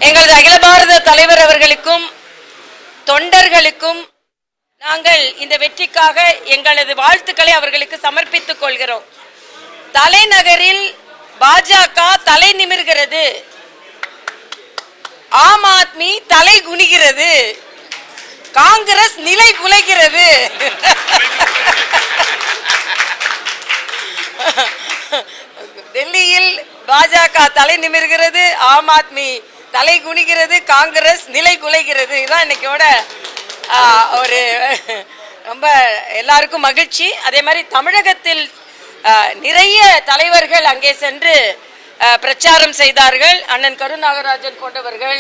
எங்களது அகில பாரத தலைவர் அவர்களுக்கும் தொண்டர்களுக்கும் நாங்கள் இந்த வெற்றிக்காக எங்களது வாழ்த்துக்களை அவர்களுக்கு சமர்ப்பித்துக் கொள்கிறோம். தலைநகரில் பாஜக தலை நிமிர்கிறது, ஆம் ஆத்மி தலை குனிகிறது, காங்கிரஸ் நிலை குலைகிறது. டெல்லியில் பாஜக தலை நிமிர்கிறது, ஆம் ஆத்மி தலை குனிகிறது, காங்கிரஸ் நிலை குலைகிறது. இதுதான் இன்னைக்கோட ஒரு ரொம்ப எல்லாருக்கும் மகிழ்ச்சி. அதே மாதிரி தமிழகத்தில் நிறைய தலைவர்கள் அங்கே சென்று பிரச்சாரம் செய்தார்கள். அண்ணன் கருநாகராஜன் போன்றவர்கள்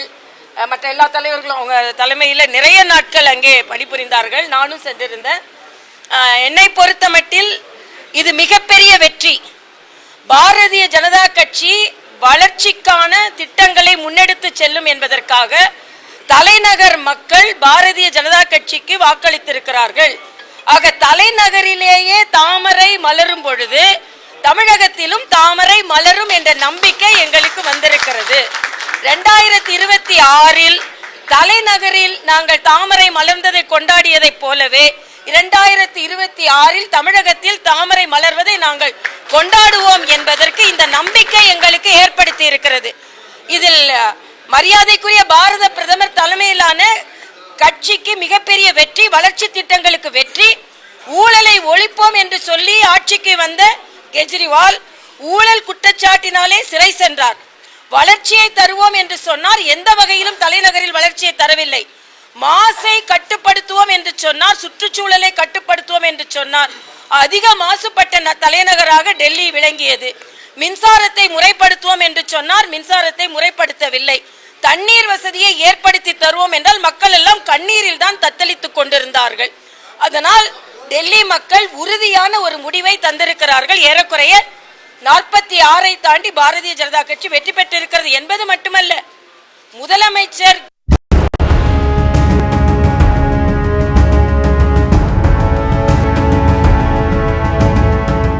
மற்ற எல்லா தலைவர்களும் அவங்க தலைமையில் நிறைய நாட்கள் அங்கே பணிபுரிந்தார்கள். நானும் சென்றிருந்தேன். என்னை பொறுத்த மட்டில் இது மிகப்பெரிய வெற்றி. பாரதிய ஜனதா கட்சி வளர்ச்சிக்கான திட்டங்களை முன்னெடுத்து செல்லும் என்பதற்காக தலைநகர் மக்கள் பாரதிய ஜனதா கட்சிக்கு வாக்களித்திருக்கிறார்கள். ஆக தலைநகரிலேயே தாமரை மலரும் பொழுது தமிழகத்திலும் தாமரை மலரும் என்ற நம்பிக்கை எங்களுக்கு வந்திருக்கிறது. 2026 தலைநகரில் நாங்கள் தாமரை மலர்ந்ததை கொண்டாடியதை போலவே 2026 தமிழகத்தில் தாமரை மலர்வதை நாங்கள் கொண்டாடுவோம் என்பதற்கு இந்த நம்பிக்கை எங்களுக்கு ஏற்படுத்தி இருக்கிறது. இதில் மரியாதைக்குரிய பாரத பிரதமர் தலைமையிலான கட்சிக்கு மிகப்பெரிய வெற்றி, வளர்ச்சி திட்டங்களுக்கு வெற்றி. ஊழலை ஒழிப்போம் என்று சொல்லி ஆட்சிக்கு வந்த கெஜ்ரிவால் ஊழல் குற்றச்சாட்டினாலே சிறை சென்றார். வளர்ச்சியை தருவோம் என்று சொன்னார், எந்த வகையிலும் தலைநகரில் வளர்ச்சியை தரவில்லை. மாசை கட்டுப்படுத்துவோம் என்று சொன்னார், சுற்றுச்சூழலை கட்டுப்படுத்துவோம் என்று சொன்னார். அதிக மாசுபட்ட தலைநகராக டெல்லி விளங்கியது. மின்சாரத்தை முறைப்படுத்துவோம் என்று சொன்னார், மின்சாரத்தை முறைப்படுத்தவில்லை. தண்ணீர் வசதியை ஏற்படுத்தி தருவோம் என்றால் மக்கள் எல்லாம் கண்ணீரில் தான் தத்தளித்துக் கொண்டிருந்தார்கள். அதனால் டெல்லி மக்கள் உறுதியான ஒரு முடிவை தந்திருக்கிறார்கள். ஏறக்குறைய 46 தாண்டி பாரதிய ஜனதா கட்சி வெற்றி பெற்றிருக்கிறது என்பது மட்டுமல்ல, முதலமைச்சர்